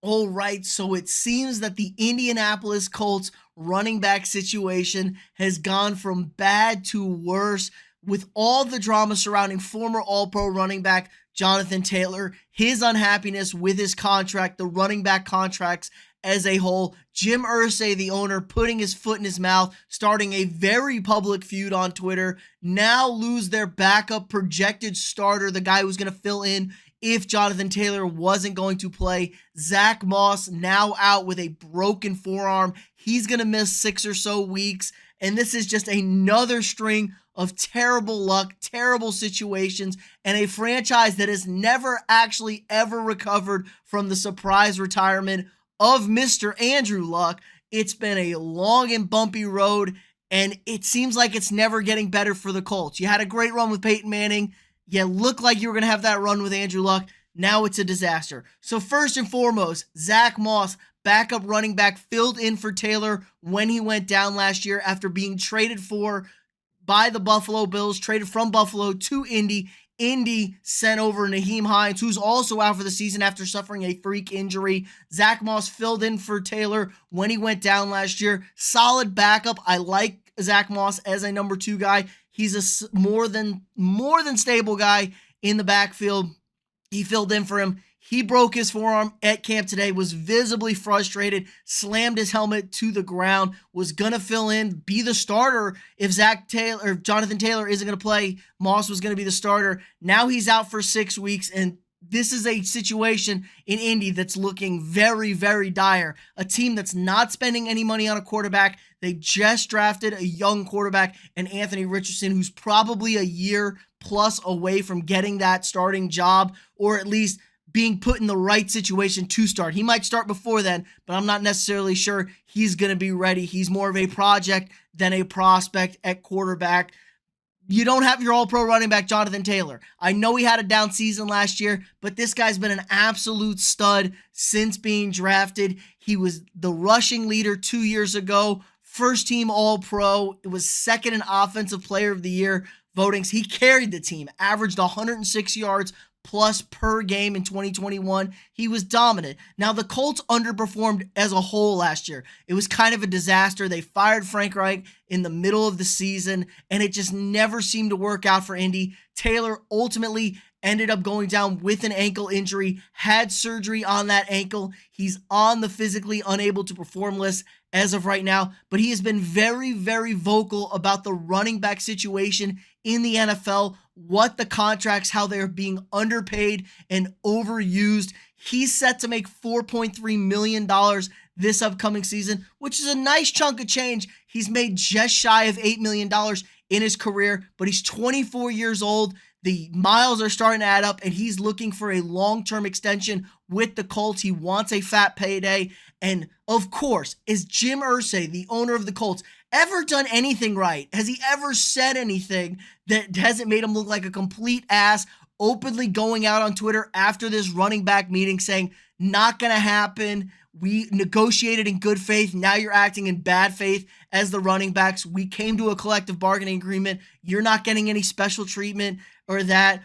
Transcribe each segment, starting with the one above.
All right, so it seems that the Indianapolis Colts running back situation has gone from bad to worse with all the drama surrounding former All-Pro running back Jonathan Taylor, his unhappiness with his contract, the running back contracts as a whole. Jim Irsay, the owner, putting his foot in his mouth, starting a very public feud on Twitter. Now lose their backup projected starter, the guy who's going to fill in if Jonathan Taylor wasn't going to play. Zach Moss now out with a broken forearm. He's going to miss 6 or so weeks. And this is just another string of terrible luck, terrible situations, and a franchise that has never actually ever recovered from the surprise retirement of Mr. Andrew Luck. It's been a long and bumpy road, and it seems like it's never getting better for the Colts. You had a great run with Peyton Manning. You looked like you were going to have that run with Andrew Luck. Now it's a disaster. So first and foremost, Zach Moss, backup running back, filled in for Taylor when he went down last year after being traded for by the Buffalo Bills, traded from Buffalo to Indy. Indy sent over Naheem Hines, who's also out for the season after suffering a freak injury. Zach Moss filled in for Taylor when he went down last year. Solid backup. I like Zach Moss as a number 2 guy. He's a more than stable guy in the backfield. He filled in for him. He broke his forearm at camp today, was visibly frustrated, slammed his helmet to the ground, was going to fill in, be the starter if Jonathan Taylor isn't going to play. Moss was going to be the starter. Now he's out for 6 weeks, and this is a situation in Indy that's looking very, very dire. A team that's not spending any money on a quarterback. They just drafted a young quarterback, and Anthony Richardson, who's probably a year plus away from getting that starting job, or at least being put in the right situation to start. He might start before then, but I'm not necessarily sure he's going to be ready. He's more of a project than a prospect at quarterback. You don't have your all-pro running back, Jonathan Taylor. I know he had a down season last year, but this guy's been an absolute stud since being drafted. He was the rushing leader 2 years ago, first-team all-pro. It was second in offensive player of the year votings. He carried the team, averaged 106 yards plus per game in 2021. He was dominant. Now, the Colts underperformed as a whole last year. It was kind of a disaster. They fired Frank Reich in the middle of the season, and it just never seemed to work out for Indy. Taylor ultimately ended up going down with an ankle injury, had surgery on that ankle. He's on the physically unable to perform list as of right now, but he has been very, very vocal about the running back situation in the NFL, what the contracts, how they're being underpaid and overused. He's set to make $4.3 million this upcoming season, which is a nice chunk of change. He's made just shy of $8 million in his career, but he's 24 years old. The miles are starting to add up, and he's looking for a long-term extension with the Colts. He wants a fat payday. And of course, is Jim Irsay, the owner of the Colts, ever done anything right? Has he ever said anything that hasn't made him look like a complete ass, openly going out on Twitter after this running back meeting saying, not going to happen. We negotiated in good faith. Now you're acting in bad faith as the running backs. We came to a collective bargaining agreement. You're not getting any special treatment or that.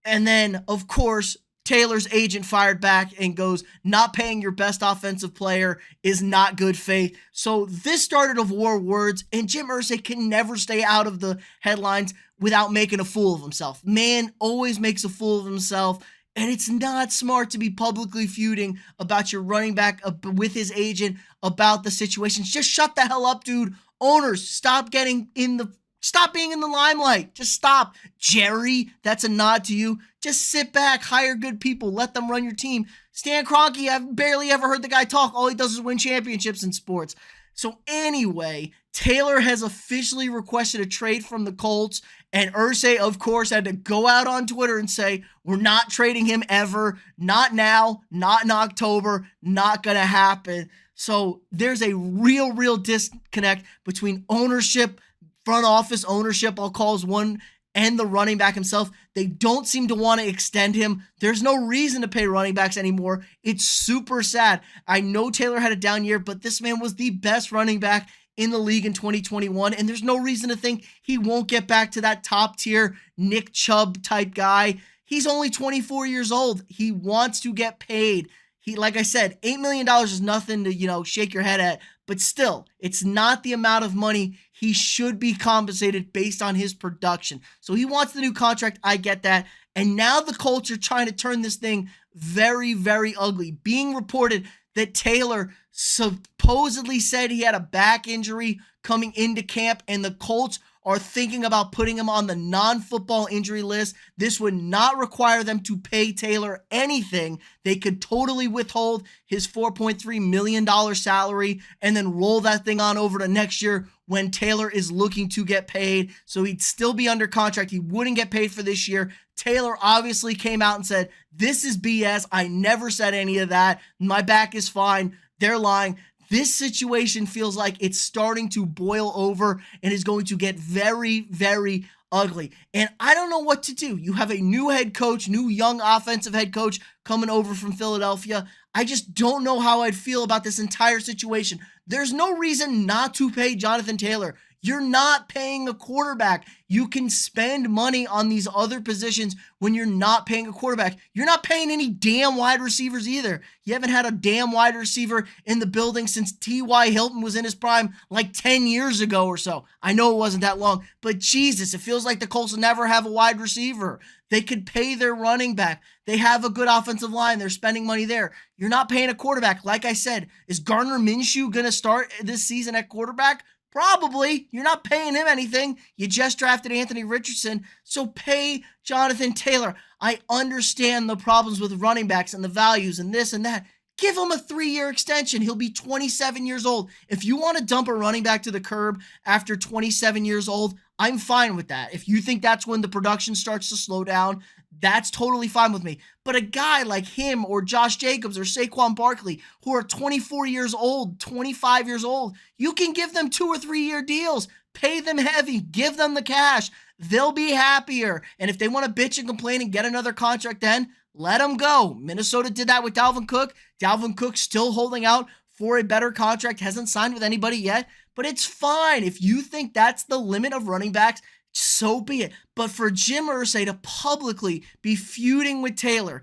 And then, of course, Taylor's agent fired back and goes, not paying your best offensive player is not good faith. So this started a war of words, and Jim Irsay can never stay out of the headlines without making a fool of himself. Man always makes a fool of himself, and it's not smart to be publicly feuding about your running back with his agent about the situations. Just shut the hell up, dude. Owners, stop being in the limelight. Just stop. Jerry, that's a nod to you. Just sit back, hire good people, let them run your team. Stan Kroenke, I've barely ever heard the guy talk. All he does is win championships in sports. So anyway, Taylor has officially requested a trade from the Colts, and Irsay, of course, had to go out on Twitter and say, we're not trading him ever. Not now, not in October, not going to happen. So there's a real disconnect between ownership, front office ownership, I'll call as one, and the running back himself. They don't seem to want to extend him. There's no reason to pay running backs anymore. It's super sad. I know Taylor had a down year, but this man was the best running back in the league in 2021, and there's no reason to think he won't get back to that top tier Nick Chubb type guy. He's only 24 years old. He wants to get paid. Like I said, $8 million is nothing to, shake your head at, but still, it's not the amount of money he should be compensated based on his production. So he wants the new contract. I get that. And now the Colts are trying to turn this thing very, very ugly. Being reported that Taylor supposedly said he had a back injury coming into camp, and the Colts are thinking about putting him on the non-football injury list. This would not require them to pay Taylor anything. They could totally withhold his $4.3 million salary and then roll that thing on over to next year when Taylor is looking to get paid. So he'd still be under contract. He wouldn't get paid for this year. Taylor obviously came out and said, "This is BS. I never said any of that. My back is fine." They're lying. This situation feels like it's starting to boil over and is going to get very, very ugly. And I don't know what to do. You have a new head coach, new young offensive head coach coming over from Philadelphia. I just don't know how I'd feel about this entire situation. There's no reason not to pay Jonathan Taylor. You're not paying a quarterback. You can spend money on these other positions when you're not paying a quarterback. You're not paying any damn wide receivers either. You haven't had a damn wide receiver in the building since T.Y. Hilton was in his prime like 10 years ago or so. I know it wasn't that long, but Jesus, it feels like the Colts will never have a wide receiver. They could pay their running back. They have a good offensive line. They're spending money there. You're not paying a quarterback. Like I said, is Gardner Minshew going to start this season at quarterback? Probably. You're not paying him anything. You just drafted Anthony Richardson, so pay Jonathan Taylor. I understand the problems with running backs and the values and this and that. Give him a 3-year extension. He'll be 27 years old. If you want to dump a running back to the curb after 27 years old, I'm fine with that. If you think that's when the production starts to slow down, that's totally fine with me. But a guy like him or Josh Jacobs or Saquon Barkley, who are 24 years old, 25 years old, you can give them 2 or 3 year deals. Pay them heavy. Give them the cash. They'll be happier. And if they want to bitch and complain and get another contract then, let them go. Minnesota did that with Dalvin Cook. Dalvin Cook still holding out for a better contract. Hasn't signed with anybody yet. But it's fine. If you think that's the limit of running backs, so be it. But for Jim Irsay to publicly be feuding with Taylor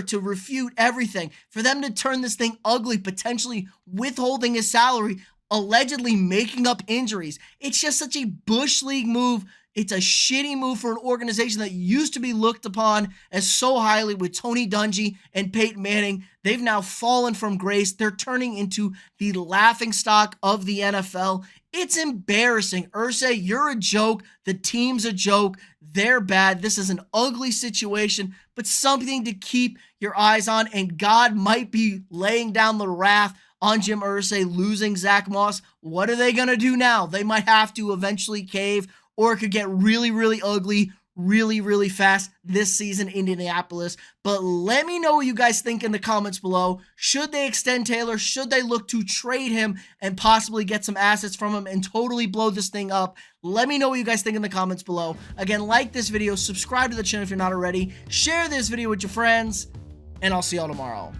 to refute everything, for them to turn this thing ugly, potentially withholding his salary, allegedly making up injuries, it's just such a Bush League move. It's a shitty move for an organization that used to be looked upon as so highly with Tony Dungy and Peyton Manning. They've now fallen from grace. They're turning into the laughingstock of the NFL. It's embarrassing. Irsay, you're a joke. The team's a joke. They're bad. This is an ugly situation, but something to keep your eyes on. And God might be laying down the wrath on Jim Irsay losing Zach Moss. What are they going to do now? They might have to eventually cave, or it could get really, really ugly really, really fast this season in Indianapolis. But let me know what you guys think in the comments below. Should they extend Taylor? Should they look to trade him and possibly get some assets from him and totally blow this thing up? Let me know what you guys think in the comments below. Again, like this video, subscribe to the channel if you're not already, share this video with your friends, and I'll see y'all tomorrow.